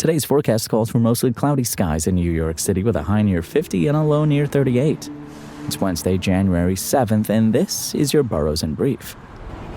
Today's forecast calls for mostly cloudy skies in New York City with a high near 50 and a low near 38. It's Wednesday, January 7th, and this is your Boroughs in Brief.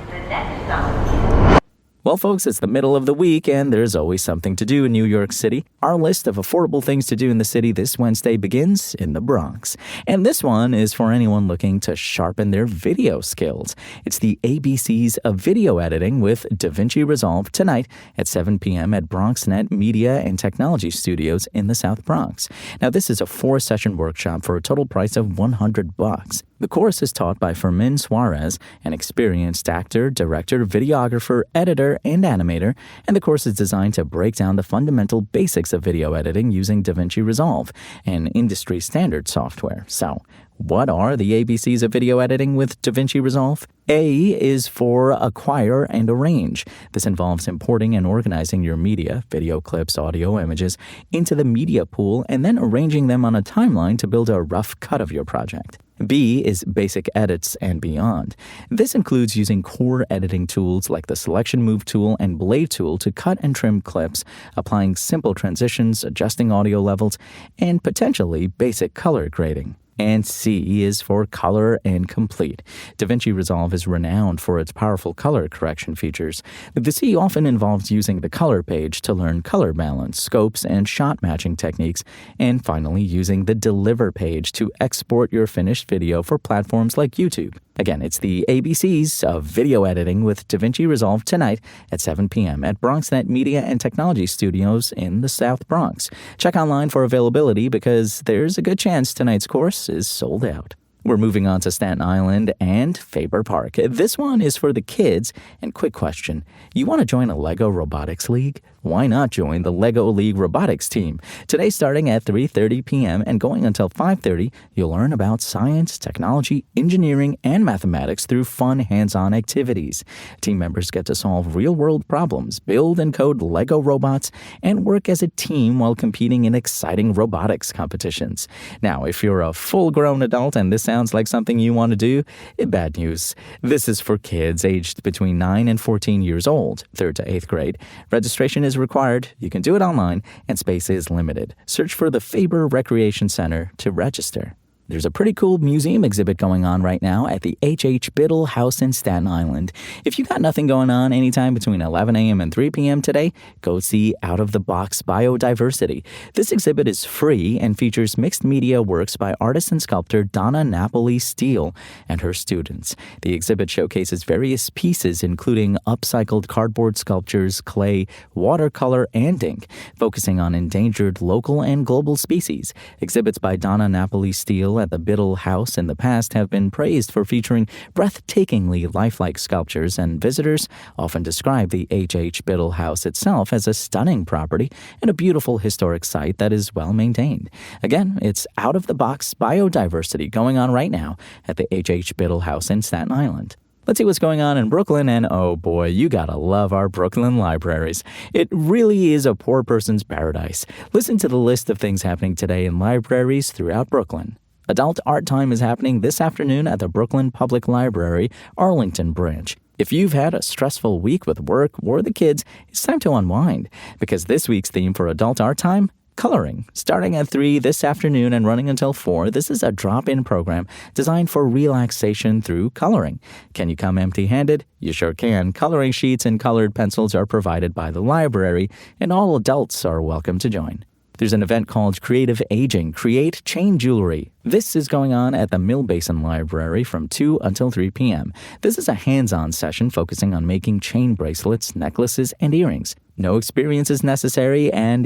The next stop. Well, folks, it's the middle of the week, and there's always something to do in New York City. Our list of affordable things to do in the city this Wednesday begins in the Bronx. And this one is for anyone looking to sharpen their video skills. It's the ABCs of video editing with DaVinci Resolve tonight at 7 p.m. at BronxNet Media and Technology Studios in the South Bronx. Now, this is a 4-session workshop for a total price of $100. The course is taught by Fermin Suarez, an experienced actor, director, videographer, editor, and animator, and the course is designed to break down the fundamental basics of video editing using DaVinci Resolve, an industry-standard software. So, what are the ABCs of video editing with DaVinci Resolve? A is for acquire and arrange. This involves importing and organizing your media, video clips, audio, images, into the media pool and then arranging them on a timeline to build a rough cut of your project. B is basic edits and beyond. This includes using core editing tools like the selection move tool and blade tool to cut and trim clips, applying simple transitions, adjusting audio levels, and potentially basic color grading. And C is for color and complete. DaVinci Resolve is renowned for its powerful color correction features. The C often involves using the color page to learn color balance, scopes, and shot matching techniques, and finally using the deliver page to export your finished video for platforms like YouTube. Again, it's the ABCs of video editing with DaVinci Resolve tonight at 7 p.m. at BronxNet Media and Technology Studios in the South Bronx. Check online for availability because there's a good chance tonight's course is sold out. We're moving on to Staten Island and Faber Park. This one is for the kids. And quick question, you want to join a Lego Robotics League? Why not join the Lego League Robotics team? Today starting at 3:30 p.m. and going until 5:30, you'll learn about science, technology, engineering, and mathematics through fun hands-on activities. Team members get to solve real-world problems, build and code Lego robots, and work as a team while competing in exciting robotics competitions. Now, if you're a full-grown adult and this sounds like something you want to do, bad news. This is for kids aged between 9 and 14 years old, 3rd to 8th grade. Registration is required. You can do it online, and space is limited. Search for the Faber Recreation Center to register. There's a pretty cool museum exhibit going on right now at the H.H. Biddle House in Staten Island. If you got nothing going on anytime between 11 a.m. and 3 p.m. today, go see Out of the Box Biodiversity. This exhibit is free and features mixed media works by artist and sculptor Donna Napoli Steele and her students. The exhibit showcases various pieces including upcycled cardboard sculptures, clay, watercolor, and ink, focusing on endangered local and global species. Exhibits by Donna Napoli Steele at the Biddle House in the past have been praised for featuring breathtakingly lifelike sculptures, and visitors often describe the H.H. Biddle House itself as a stunning property and a beautiful historic site that is well maintained. Again, it's Out of the Box Biodiversity going on right now at the H.H. Biddle House in Staten Island. Let's see what's going on in Brooklyn, and oh boy, you gotta love our Brooklyn libraries. It really is a poor person's paradise. Listen to the list of things happening today in libraries throughout Brooklyn. Adult Art Time is happening this afternoon at the Brooklyn Public Library, Arlington Branch. If you've had a stressful week with work or the kids, it's time to unwind, because this week's theme for Adult Art Time, coloring. Starting at 3 this afternoon and running until 4, this is a drop-in program designed for relaxation through coloring. Can you come empty-handed? You sure can. Coloring sheets and colored pencils are provided by the library, and all adults are welcome to join. There's an event called Creative Aging, Create Chain Jewelry. This is going on at the Mill Basin Library from 2 until 3 p.m. This is a hands-on session focusing on making chain bracelets, necklaces, and earrings. No experience is necessary, and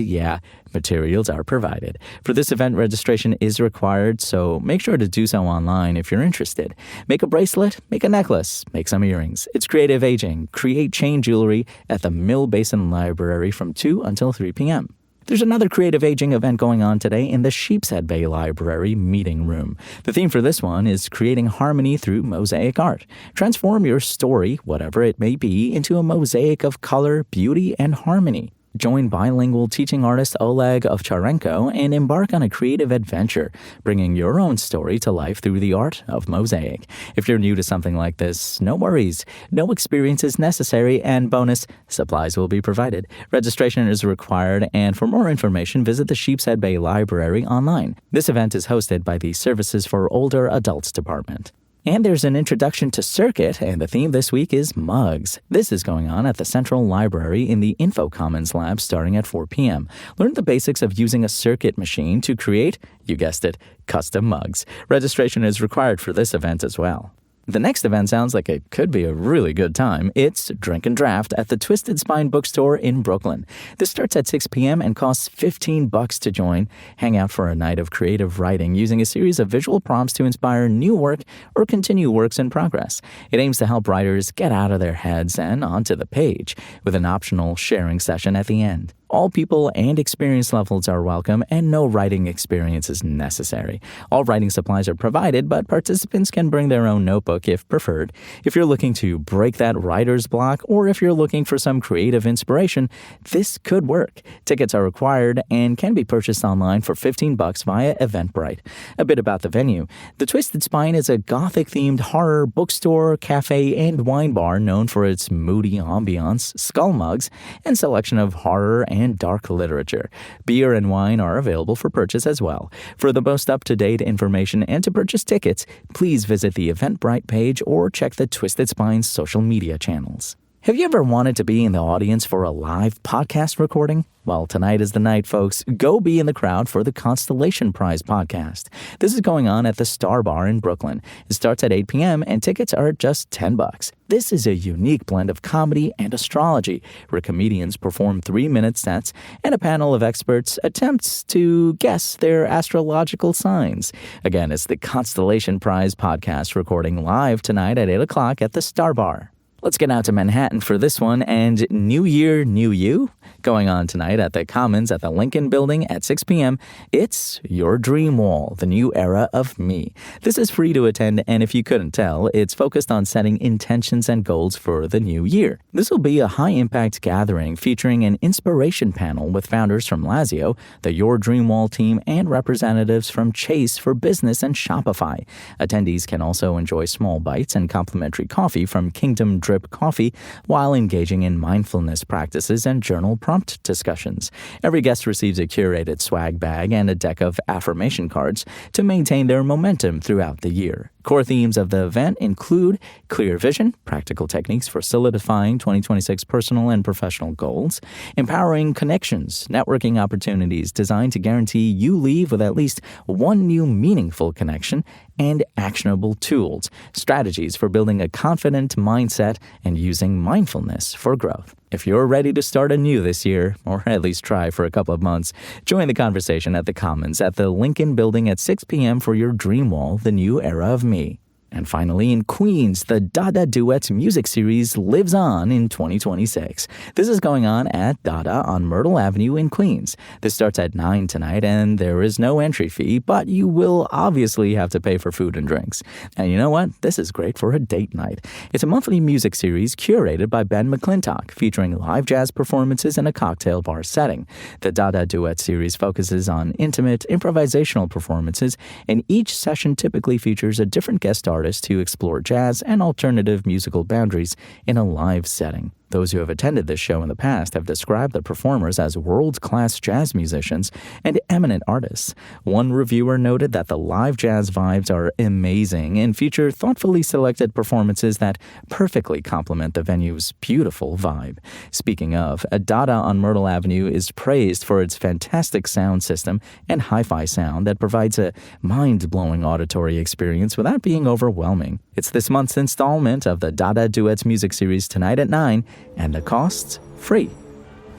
materials are provided. For this event, registration is required, so make sure to do so online if you're interested. Make a bracelet, make a necklace, make some earrings. It's Creative Aging, Create Chain Jewelry at the Mill Basin Library from 2 until 3 p.m. There's another creative aging event going on today in the Sheepshead Bay Library Meeting Room. The theme for this one is creating harmony through mosaic art. Transform your story, whatever it may be, into a mosaic of color, beauty, and harmony. Join bilingual teaching artist Oleg Ovcharenko and embark on a creative adventure, bringing your own story to life through the art of mosaic. If you're new to something like this, no worries. No experience is necessary, and bonus, supplies will be provided. Registration is required, and for more information, visit the Sheepshead Bay Library online. This event is hosted by the Services for Older Adults Department. And there's an introduction to Circuit, and the theme this week is mugs. This is going on at the Central Library in the Info Commons Lab starting at 4 p.m. Learn the basics of using a circuit machine to create, you guessed it, custom mugs. Registration is required for this event as well. The next event sounds like it could be a really good time. It's Drink and Draft at the Twisted Spine Bookstore in Brooklyn. This starts at 6 p.m. and costs $15 to join. Hang out for a night of creative writing using a series of visual prompts to inspire new work or continue works in progress. It aims to help writers get out of their heads and onto the page, with an optional sharing session at the end. All people and experience levels are welcome, and no writing experience is necessary. All writing supplies are provided, but participants can bring their own notebook if preferred. If you're looking to break that writer's block, or if you're looking for some creative inspiration, this could work. Tickets are required and can be purchased online for $15 via Eventbrite. A bit about the venue. The Twisted Spine is a Gothic-themed horror bookstore, cafe, and wine bar known for its moody ambiance, skull mugs, and selection of horror and dark literature. Beer and wine are available for purchase as well. For the most up-to-date information and to purchase tickets, please visit the Eventbrite page or check the Twisted Spine's social media channels. Have you ever wanted to be in the audience for a live podcast recording? Well, tonight is the night, folks. Go be in the crowd for the Constellation Prize podcast. This is going on at the Star Bar in Brooklyn. It starts at 8 p.m. and tickets are just $10. This is a unique blend of comedy and astrology, where comedians perform 3-minute sets and a panel of experts attempts to guess their astrological signs. Again, it's the Constellation Prize podcast recording live tonight at 8 o'clock at the Star Bar. Let's get out to Manhattan for this one, and New Year, New You? Going on tonight at the Commons at the Lincoln Building at 6 p.m. It's Your Dream Wall, the new era of me. This is free to attend, and if you couldn't tell, it's focused on setting intentions and goals for the new year. This will be a high-impact gathering featuring an inspiration panel with founders from Lazio, the Your Dream Wall team, and representatives from Chase for Business and Shopify. Attendees can also enjoy small bites and complimentary coffee from Kingdom Drip Coffee while engaging in mindfulness practices and journal prompt discussions. Every guest receives a curated swag bag and a deck of affirmation cards to maintain their momentum throughout the year. Core themes of the event include clear vision, practical techniques for solidifying 2026 personal and professional goals, empowering connections, networking opportunities designed to guarantee you leave with at least one new meaningful connection, and actionable tools, strategies for building a confident mindset and using mindfulness for growth. If you're ready to start anew this year, or at least try for a couple of months, join the conversation at the Commons at the Lincoln Building at 6 p.m. for your Dream Wall, the new era of me. And finally, in Queens, the Dada Duets music series lives on in 2026. This is going on at Dada on Myrtle Avenue in Queens. This starts at 9 tonight, and there is no entry fee, but you will obviously have to pay for food and drinks. And you know what? This is great for a date night. It's a monthly music series curated by Ben McClintock, featuring live jazz performances in a cocktail bar setting. The Dada Duet series focuses on intimate, improvisational performances, and each session typically features a different guest artist to explore jazz and alternative musical boundaries in a live setting. Those who have attended this show in the past have described the performers as world-class jazz musicians and eminent artists. One reviewer noted that the live jazz vibes are amazing and feature thoughtfully selected performances that perfectly complement the venue's beautiful vibe. Speaking of, Dada on Myrtle Avenue is praised for its fantastic sound system and hi-fi sound that provides a mind-blowing auditory experience without being overwhelming. It's this month's installment of the Dada Duets music series tonight at 9, and the cost's free.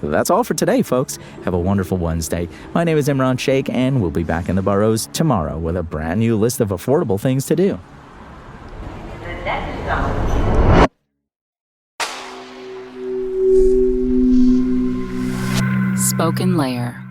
That's all for today, folks. Have a wonderful Wednesday. My name is Imran Sheikh, and we'll be back in the Boroughs tomorrow with a brand new list of affordable things to do. The next song. Spoken Layer.